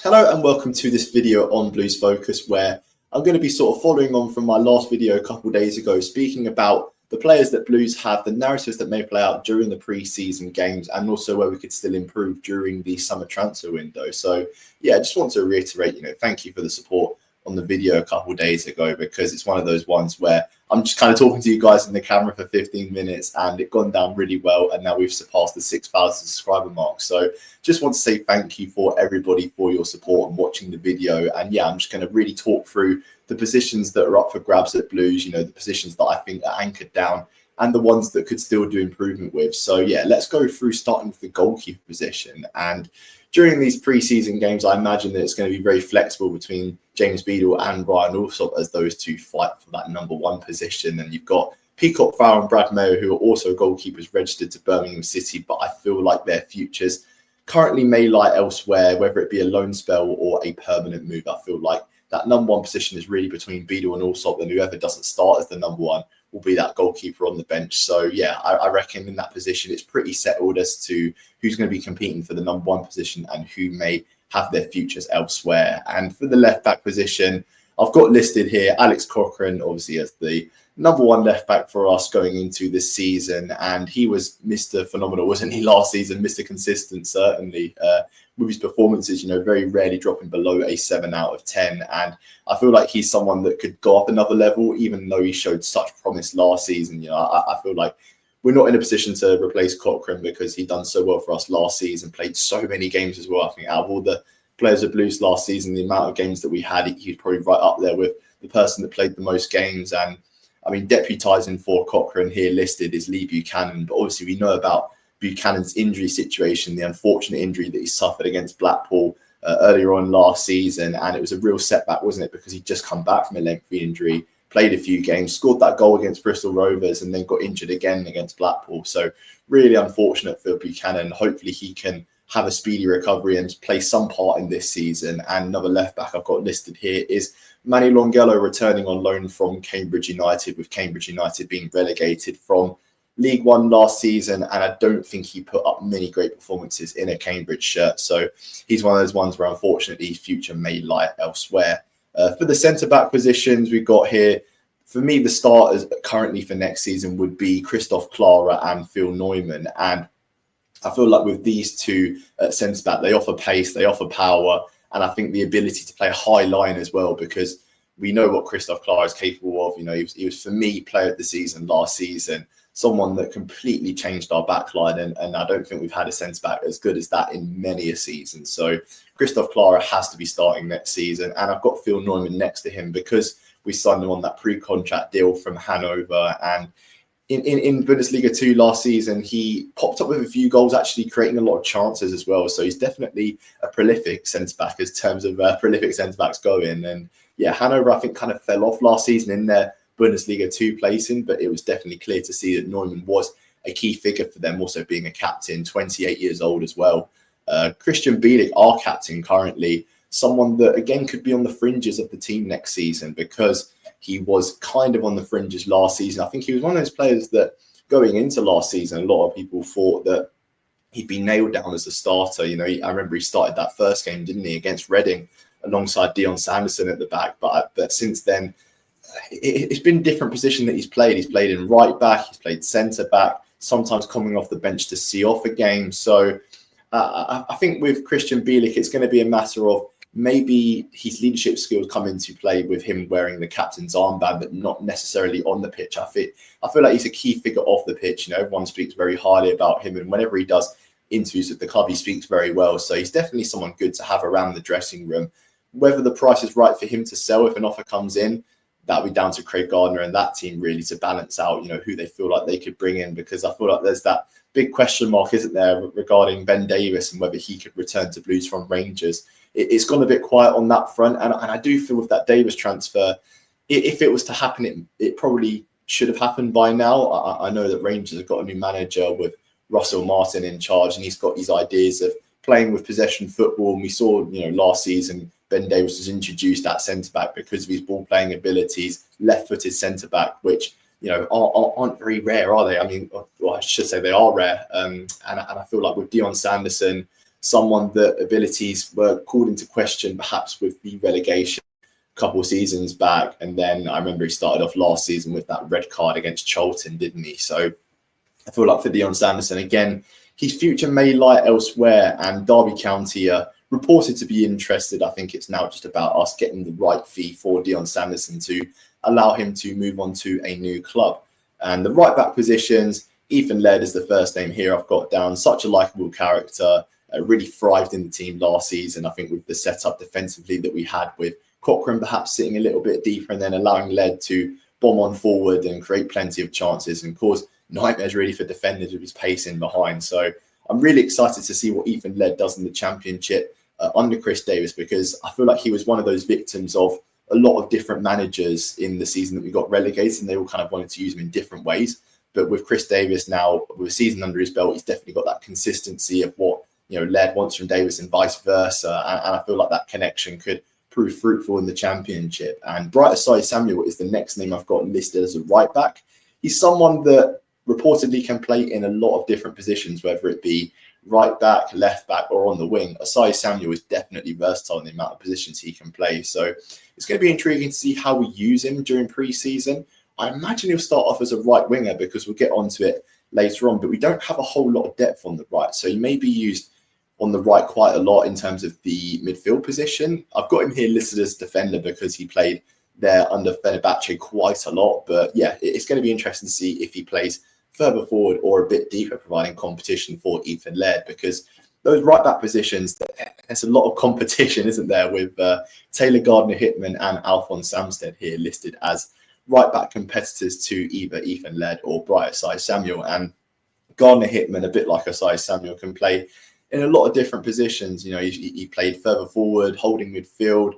Hello and welcome to this video on Blues Focus, where I'm going to be sort of following on from my last video a couple of days ago, speaking about the players that Blues have, the narratives that may play out during the pre-season games, and also where we could still improve during the summer transfer window. So yeah, I just want to reiterate, thank you for the support on the video a couple of days ago, because it's one of those ones where I'm just kind of talking to you guys in the camera for 15 minutes and it gone down really well, and now we've surpassed the 6,000 subscriber mark. So just want to say thank you for everybody for your support and watching the video. And yeah, I'm just going to really talk through the positions that are up for grabs at Blues, the positions that I think are anchored down and the ones that could still do improvement with. So yeah, let's go through starting with the goalkeeper position. And during these pre-season games, I imagine that it's going to be very flexible between James Beadle and Ryan Alsop as those two fight for that number one position. And you've got Peacock Farrell and Brad Mayo, who are also goalkeepers registered to Birmingham City, but I feel like their futures currently may lie elsewhere, whether it be a loan spell or a permanent move. I feel like that number one position is really between Beadle and Alsop, and whoever doesn't start as the number one will be that goalkeeper on the bench. So yeah, I reckon in that position it's pretty settled as to who's going to be competing for the number one position and who may have their futures elsewhere. And for the left back position, I've got listed here Alex Cochrane, obviously, as the number one left back for us going into this season. And he was Mr. Phenomenal, wasn't he, last season? Mr. Consistent, certainly, with his performances, very rarely dropping below a 7 out of 10. And I feel like he's someone that could go up another level, even though he showed such promise last season. I feel like we're not in a position to replace Cochrane because he done so well for us last season, played so many games as well. I think out of all the players of Blues last season, the amount of games that we had, he's probably right up there with the person that played the most games. And I mean, deputising for Cochrane here listed is Lee Buchanan, but obviously we know about Buchanan's injury situation, the unfortunate injury that he suffered against Blackpool earlier on last season. And it was a real setback, wasn't it? Because he'd just come back from a lengthy injury, played a few games, scored that goal against Bristol Rovers, and then got injured again against Blackpool. So really unfortunate for Buchanan. Hopefully he can have a speedy recovery and play some part in this season. And another left back I've got listed here is Manny Longello, returning on loan from Cambridge United, with Cambridge United being relegated from League One last season, and I don't think he put up many great performances in a Cambridge shirt. So he's one of those ones where unfortunately his future may lie elsewhere. For the centre-back positions we've got here, for me, the starters currently for next season would be Christoph Clara and Phil Neumann. And I feel like with these two centre-back, they offer pace, they offer power, and I think the ability to play a high line as well, because we know what Christoph Clara is capable of. He was, for me, player of the season last season, someone that completely changed our backline, and I don't think we've had a centre-back as good as that in many a season. So Christoph Clara has to be starting next season, and I've got Phil Neumann next to him because we signed him on that pre-contract deal from Hanover. And in Bundesliga 2 last season, he popped up with a few goals, actually creating a lot of chances as well. So he's definitely a prolific centre-back as terms of prolific centre-backs go in. And yeah, Hanover, I think, kind of fell off last season in their Bundesliga 2 placing, but it was definitely clear to see that Neumann was a key figure for them, also being a captain, 28 years old as well. Christian Bielik, our captain currently, someone that, again, could be on the fringes of the team next season, because he was kind of on the fringes last season. I think he was one of those players that going into last season, a lot of people thought that he'd be nailed down as a starter. I remember he started that first game, didn't he, against Reading alongside Dion Sanderson at the back. But since then, it's been a different position that he's played. He's played in right back, he's played centre back, sometimes coming off the bench to see off a game. So I think with Christian Bielik, it's going to be a matter of maybe his leadership skills come into play with him wearing the captain's armband, but not necessarily on the pitch. I feel like he's a key figure off the pitch. Everyone speaks very highly about him, and whenever he does interviews with the club, he speaks very well. So he's definitely someone good to have around the dressing room. Whether the price is right for him to sell if an offer comes in, that'll be down to Craig Gardner and that team really to balance out, who they feel like they could bring in, because I feel like there's that big question mark, isn't there, regarding Ben Davies and whether he could return to Blues from Rangers. It's gone a bit quiet on that front, and I do feel with that Davies transfer, if it was to happen, it probably should have happened by now. I know that Rangers have got a new manager with Russell Martin in charge, and he's got these ideas of playing with possession football. And we saw, last season, Ben Davies was introduced at centre-back because of his ball-playing abilities, left-footed centre-back, which, aren't very rare, are they? I mean, well, I should say they are rare. And I feel like with Dion Sanderson, someone that abilities were called into question perhaps with the relegation a couple of seasons back. And then I remember he started off last season with that red card against Charlton, didn't he? So I feel like for Dion Sanderson, again, his future may lie elsewhere, and Derby County are reported to be interested. I think it's now just about us getting the right fee for Dion Sanderson to allow him to move on to a new club. And the right back positions, Ethan Laird is the first name here I've got down. Such a likeable character, really thrived in the team last season. I think with the setup defensively that we had with Cochrane perhaps sitting a little bit deeper and then allowing Laird to bomb on forward and create plenty of chances and cause nightmares really for defenders with his pace in behind. So I'm really excited to see what Ethan Laird does in the Championship under Chris Davies, because I feel like he was one of those victims of a lot of different managers in the season that we got relegated, and they all kind of wanted to use him in different ways. But with Chris Davies now, with a season under his belt, he's definitely got that consistency of what Laird wants from Davies and vice versa. And I feel like that connection could prove fruitful in the Championship. And Bright Asai Samuel is the next name I've got listed as a right back. He's someone that reportedly can play in a lot of different positions, whether it be right back, left back, or on the wing. Asai Samuel is definitely versatile in the amount of positions he can play. So it's going to be intriguing to see how we use him during pre-season. I imagine he'll start off as a right winger, because we'll get onto it later on, but we don't have a whole lot of depth on the right. So he may be used on the right quite a lot in terms of the midfield position. I've got him here listed as defender because he played there under Fenerbahce quite a lot. But yeah, it's going to be interesting to see if he plays further forward or a bit deeper, providing competition for Ethan Laird, because those right back positions, there's a lot of competition, isn't there, with Taylor Gardner-Hittman and Alphonse Samsted here listed as right back competitors to either Ethan Laird or Bright Asai Samuel. And Gardner-Hittman, a bit like Asai Samuel, can play in a lot of different positions. He played further forward, holding midfield,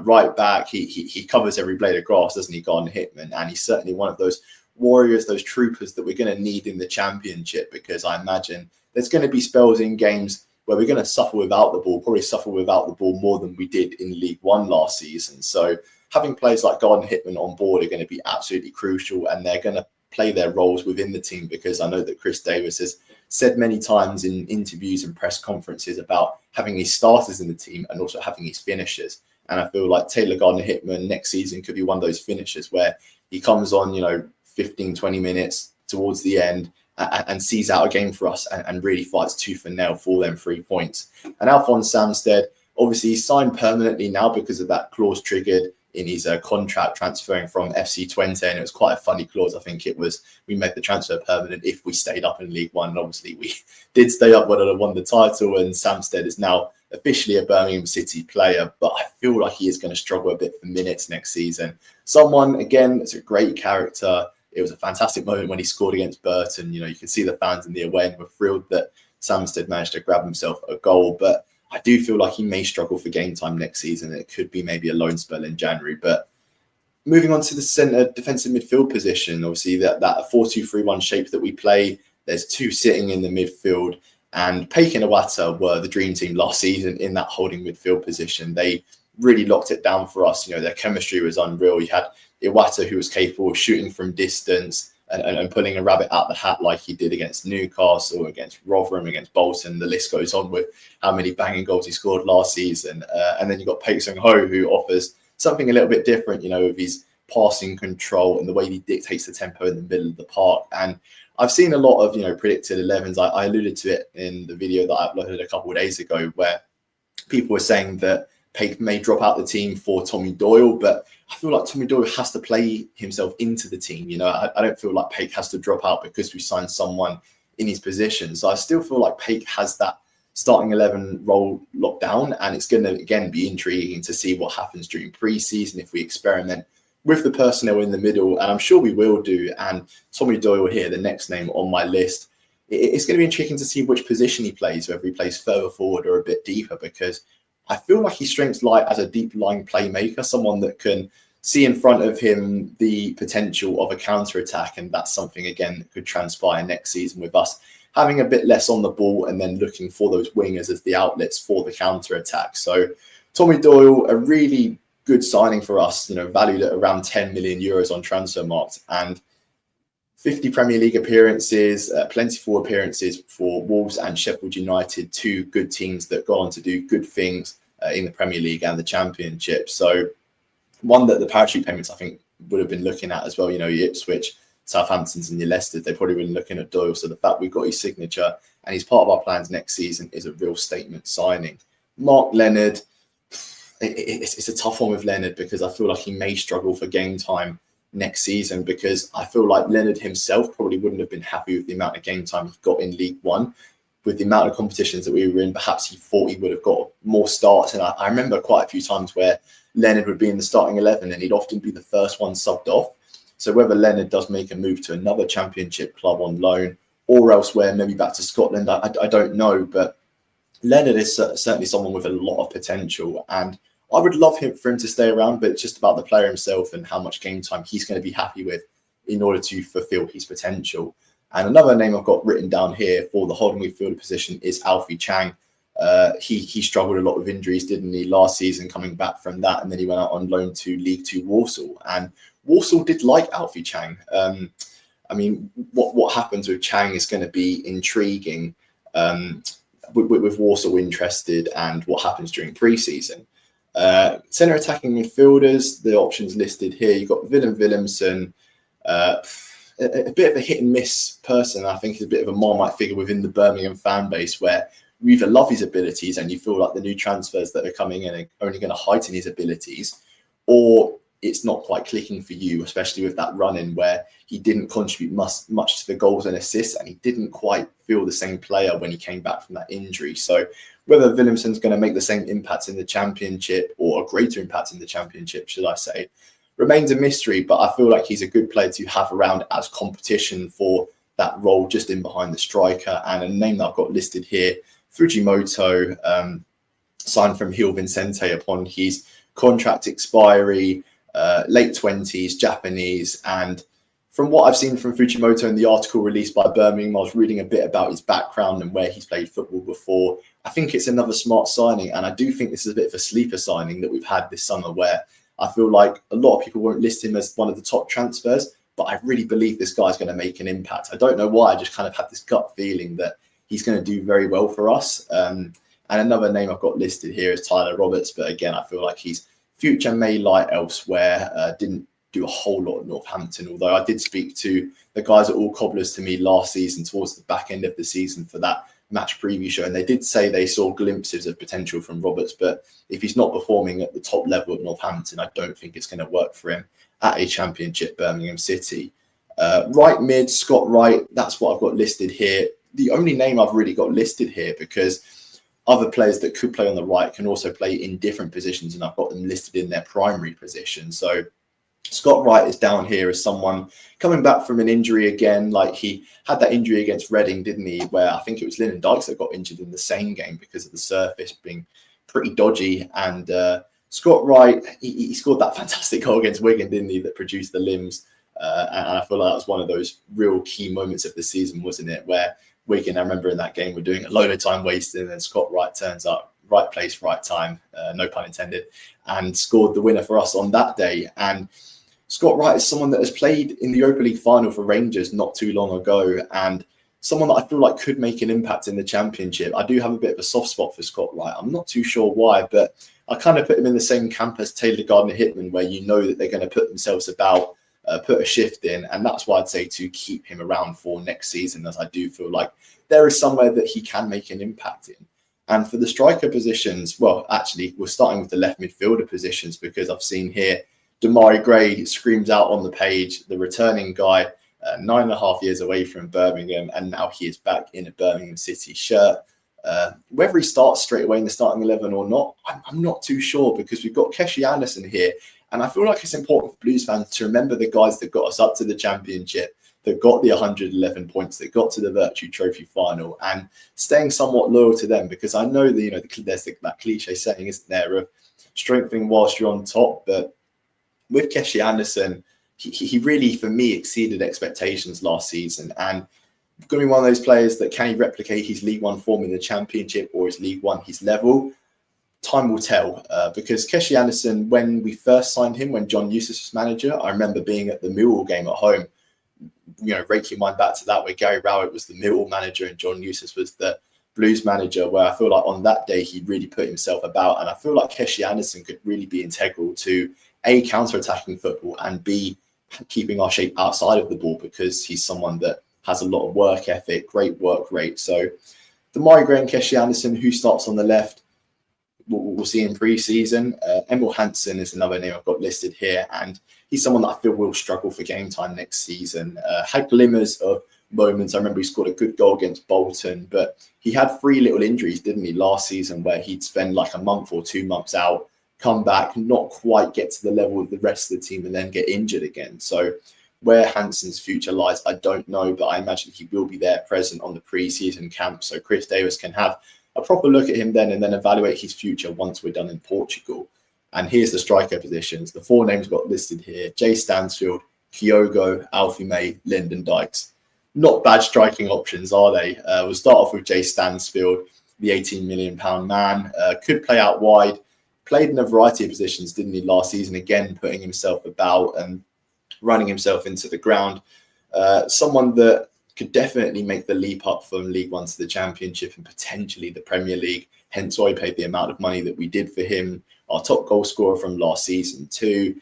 right back. He covers every blade of grass, doesn't he, Gardner-Hittman? And he's certainly one of those warriors, those troopers that we're going to need in the Championship, because I imagine there's going to be spells in games where we're going to suffer without the ball, probably suffer without the ball more than we did in League One last season. So having players like Gardner-Hittman on board are going to be absolutely crucial, and they're going to play their roles within the team, because I know that Chris Davies has said many times in interviews and press conferences about having his starters in the team and also having his finishers. And I feel like Taylor Gardner-Hittman next season could be one of those finishers where he comes on, 15, 20 minutes towards the end and sees out a game for us and really fights tooth and nail for them 3 points. And Alphonse Samsted, obviously he's signed permanently now because of that clause triggered in his contract transferring from FC Twente, and it was quite a funny clause. I think it was, we made the transfer permanent if we stayed up in League One. And obviously we did stay up when I won the title, and Samsted is now officially a Birmingham City player, but I feel like he is going to struggle a bit for minutes next season. Someone, again, that's a great character. It was a fantastic moment when he scored against Burton. You can see the fans in the away end were thrilled that Samsted managed to grab himself a goal, but I do feel like he may struggle for game time next season. It could be maybe a loan spell in January. But moving on to the centre defensive midfield position, obviously that 4-2-3-1 shape that we play, there's two sitting in the midfield, and Paik and Iwata were the dream team last season in that holding midfield position. They really locked it down for us. Their chemistry was unreal. You had Iwata, who was capable of shooting from distance and pulling a rabbit out the hat like he did against Newcastle, against Rotherham, against Bolton. The list goes on with how many banging goals he scored last season. And then you've got Paik Sung-ho, who offers something a little bit different, with his passing control and the way he dictates the tempo in the middle of the park. And I've seen a lot of, predicted 11s. I alluded to it in the video that I uploaded a couple of days ago, where people were saying that Paik may drop out the team for Tommy Doyle, but I feel like Tommy Doyle has to play himself into the team. I don't feel like Paik has to drop out because we signed someone in his position. So I still feel like Paik has that starting 11 role locked down, and it's going to, again, be intriguing to see what happens during pre-season if we experiment with the personnel in the middle, and I'm sure we will do. And Tommy Doyle here, the next name on my list, it's going to be intriguing to see which position he plays, whether he plays further forward or a bit deeper, because I feel like his strengths lie as a deep line playmaker, someone that can see in front of him the potential of a counter-attack, and that's something, again, that could transpire next season with us having a bit less on the ball and then looking for those wingers as the outlets for the counter-attack. So Tommy Doyle, a really good signing for us, valued at around 10 million euros on Transfermarkt. And 50 Premier League appearances, plentiful appearances for Wolves and Sheffield United, two good teams that go on to do good things in the Premier League and the Championship. So one that the parachute payments, I think, would have been looking at as well. Your Ipswich, Southamptons and your Leicester, they've probably been looking at Doyle. So the fact we've got his signature and he's part of our plans next season is a real statement signing. Mark Leonard, it's a tough one with Leonard because I feel like he may struggle for game time next season, because I feel like Leonard himself probably wouldn't have been happy with the amount of game time he got in League One. With the amount of competitions that we were in, perhaps he thought he would have got more starts. And I remember quite a few times where Leonard would be in the starting 11 and he'd often be the first one subbed off. So whether Leonard does make a move to another Championship club on loan or elsewhere, maybe back to Scotland, I don't know. But Leonard is certainly someone with a lot of potential, and I would love for him to stay around, but it's just about the player himself and how much game time he's going to be happy with in order to fulfill his potential. And another name I've got written down here for the holding midfielder position is Alfie Chang. He struggled a lot with injuries, didn't he, last season, coming back from that, and then he went out on loan to League Two Walsall, and Walsall did like Alfie Chang. I mean, what happens with Chang is going to be intriguing, with Walsall interested, and what happens during pre-season. Centre attacking midfielders, the options listed here. You've got Willem Willemsen, a bit of a hit and miss person. I think he's a bit of a Marmite figure within the Birmingham fan base, where you either love his abilities and you feel like the new transfers that are coming in are only going to heighten his abilities, or it's not quite clicking for you, especially with that run-in where he didn't contribute much to the goals and assists, and he didn't quite feel the same player when he came back from that injury. So whether Willemsen's going to make the same impact in the Championship, or a greater impact in the Championship, should I say, remains a mystery. But I feel like he's a good player to have around as competition for that role just in behind the striker. And a name that I've got listed here, Fujimoto, signed from Gil Vicente upon his contract expiry, late 20s, Japanese. And from what I've seen from Fujimoto in the article released by Birmingham, I was reading a bit about his background and where he's played football before. I think it's another smart signing, and I do think this is a bit of a sleeper signing that we've had this summer, where I feel like a lot of people won't list him as one of the top transfers, but I really believe this guy's going to make an impact. I don't know why, I just kind of had this gut feeling that he's going to do very well for us. And another name I've got listed here is Tyler Roberts, but again, I feel like his future may lie elsewhere. Didn't do a whole lot at Northampton, although I did speak to the guys at All Cobblers to me last season towards the back end of the season for that match preview show, and they did say they saw glimpses of potential from Roberts, but if he's not performing at the top level at Northampton, I don't think it's going to work for him at a Championship Birmingham City. Right mid, Scott Wright, that's what I've got listed here. The only name I've really got listed here, because other players that could play on the right can also play in different positions, and I've got them listed in their primary position. So Scott Wright is down here as someone coming back from an injury again. Like, he had that injury against Reading, didn't he? Where I think it was Lyndon Dykes that got injured in the same game because of the surface being pretty dodgy. And Scott Wright, he scored that fantastic goal against Wigan, didn't he? That produced the limbs. And I feel like that was one of those real key moments of the season, wasn't it? Where Wigan, I remember in that game, were doing a load of time wasting, and then Scott Wright turns up, right place, right time, no pun intended, and scored the winner for us on that day. And Scott Wright is someone that has played in the Europa League final for Rangers not too long ago, and someone that I feel like could make an impact in the Championship. I do have a bit of a soft spot for Scott Wright. I'm not too sure why, but I kind of put him in the same camp as Taylor Gardner-Hickman, where you know that they're going to put themselves about, put a shift in, and that's why I'd say to keep him around for next season, as I do feel like there is somewhere that he can make an impact in. And for the striker positions, well, actually, we're starting with the left midfielder positions, because I've seen here Damari Gray screams out on the page, the returning guy, 9.5 years away from Birmingham, and now he is back in a Birmingham City shirt. Whether he starts straight away in the starting 11 or not, I'm not too sure, because we've got Keshi Anderson here, and I feel like it's important for Blues fans to remember the guys that got us up to the Championship, that got the 111 points, that got to the Virtue Trophy final, and staying somewhat loyal to them, because I know that there's that cliche saying, isn't there, of strengthening whilst you're on top. But with Keshi Anderson, he really, for me, exceeded expectations last season, and going to be one of those players that, can he replicate his League One form in the Championship, or is League One his level? Time will tell, because Keshi Anderson, when we first signed him, when John Eustace was manager, I remember being at the Millwall game at home, rake your mind back to that, where Gary Rowett was the Millwall manager and John Eustace was the Blues manager, where I feel like on that day he really put himself about, and I feel like Keshi Anderson could really be integral to A, counter-attacking football, and B, keeping our shape outside of the ball, because he's someone that has a lot of work ethic, great work rate. So Damari Gray and Keshi Anderson, who starts on the left, we'll see in pre-season. Emil Hansen is another name I've got listed here, and he's someone that I feel will struggle for game time next season. Had glimmers of moments. I remember he scored a good goal against Bolton, but he had 3 little injuries, didn't he, last season, where he'd spend like a month or 2 months out, come back, not quite get to the level of the rest of the team, and then get injured again. So where Hansen's future lies, I don't know, but I imagine he will be there present on the pre-season camp, so Chris Davies can have a proper look at him then and then evaluate his future once we're done in Portugal. And here's the striker positions. The 4 names got listed here: Jay Stansfield, Kyogo, Alfie May, Lyndon Dykes. Not bad striking options, are they? We'll start off with Jay Stansfield, the £18 million man. Could play out wide. Played in a variety of positions, didn't he, last season? Again, putting himself about and running himself into the ground. Someone that could definitely make the leap up from League One to the Championship and potentially the Premier League. Hence why we paid the amount of money that we did for him. Our top goal scorer from last season too.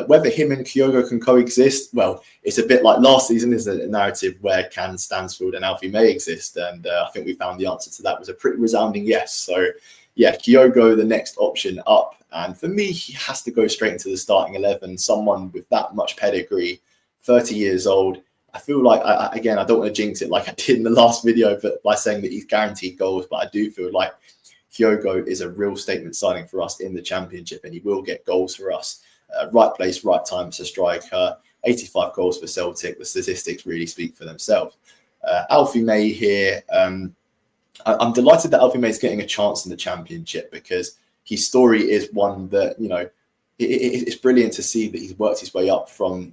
Whether him and Kyogo can coexist, well, it's a bit like last season, isn't it? A narrative where can Stansfield and Alfie May exist? And I think we found the answer to that was a pretty resounding yes. So yeah, Kyogo, the next option up. And for me, he has to go straight into the starting 11. Someone with that much pedigree, 30 years old. I feel like, I don't want to jinx it like I did in the last video, but by saying that he's guaranteed goals, but I do feel like Kyogo is a real statement signing for us in the Championship, and he will get goals for us. Right place, right time as a striker. 85 goals for Celtic. The statistics really speak for themselves. Alfie May here. I'm delighted that Alfie May is getting a chance in the Championship, because his story is one that, it's brilliant to see that he's worked his way up from,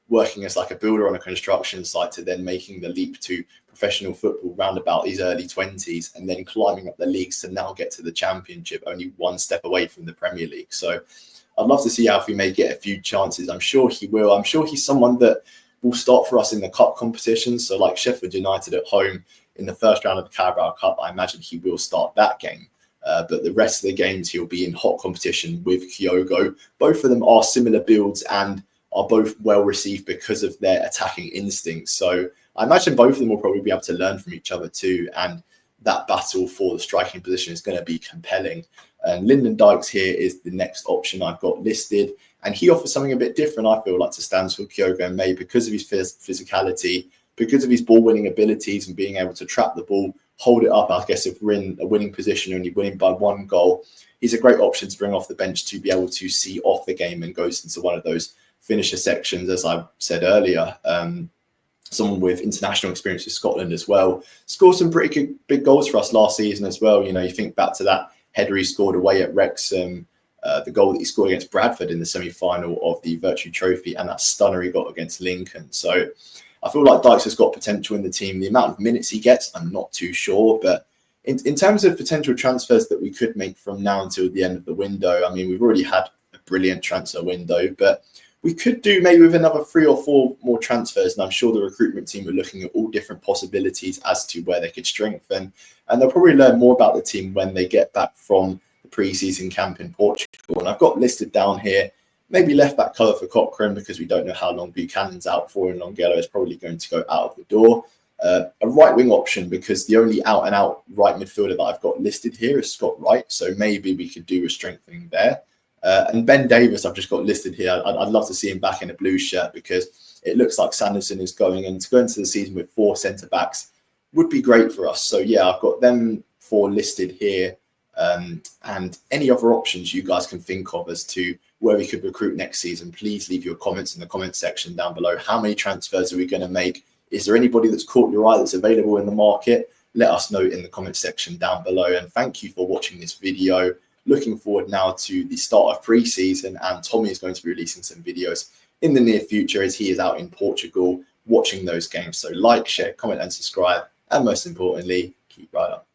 working as like a builder on a construction site to then making the leap to professional football round about his early 20s, and then climbing up the leagues to now get to the Championship, only one step away from the Premier League. So I'd love to see Alfie May get a few chances. I'm sure he will. I'm sure he's someone that will start for us in the cup competitions. So like Sheffield United at home in the first round of the Carabao Cup, I imagine he will start that game. But the rest of the games, he'll be in hot competition with Kyogo. Both of them are similar builds and are both well received because of their attacking instincts. So I imagine both of them will probably be able to learn from each other too. And that battle for the striking position is going to be compelling. And Lyndon Dykes here is the next option I've got listed. And he offers something a bit different, I feel like, to Stansfield, Kyogo and May, because of his physicality, because of his ball-winning abilities and being able to trap the ball, hold it up, I guess, if we're in a winning position, only winning by 1 goal. He's a great option to bring off the bench to be able to see off the game and goes into one of those finisher sections, as I said earlier. Someone with international experience with Scotland as well. Scored some pretty good, big goals for us last season as well. You think back to that header he scored away at Wrexham, the goal that he scored against Bradford in the semi-final of the Virtue Trophy, and that stunner he got against Lincoln. So I feel like Dykes has got potential in the team. The amount of minutes he gets, I'm not too sure. But in terms of potential transfers that we could make from now until the end of the window, I mean, we've already had a brilliant transfer window, but we could do maybe with another 3 or 4 more transfers. And I'm sure the recruitment team are looking at all different possibilities as to where they could strengthen. And they'll probably learn more about the team when they get back from the pre-season camp in Portugal. And I've got listed down here, maybe left back cover for Cochrane, because we don't know how long Buchanan's out for, and Longelo is probably going to go out of the door. A right wing option, because the only out and out right midfielder that I've got listed here is Scott Wright. So maybe we could do a strengthening there. And Ben Davis, I've just got listed here. I'd love to see him back in a blue shirt, because it looks like Sanderson is going, and to go into the season with 4 centre backs would be great for us. So yeah, I've got them 4 listed here. And any other options you guys can think of as to where we could recruit next season, please leave your comments in the comment section down below. How many transfers are we going to make? Is there anybody that's caught your eye that's available in the market? Let us know in the comment section down below. And thank you for watching this video. Looking forward now to the start of pre-season, and Tommy is going to be releasing some videos in the near future as he is out in Portugal watching those games. So like, share, comment and subscribe, and most importantly, keep right up.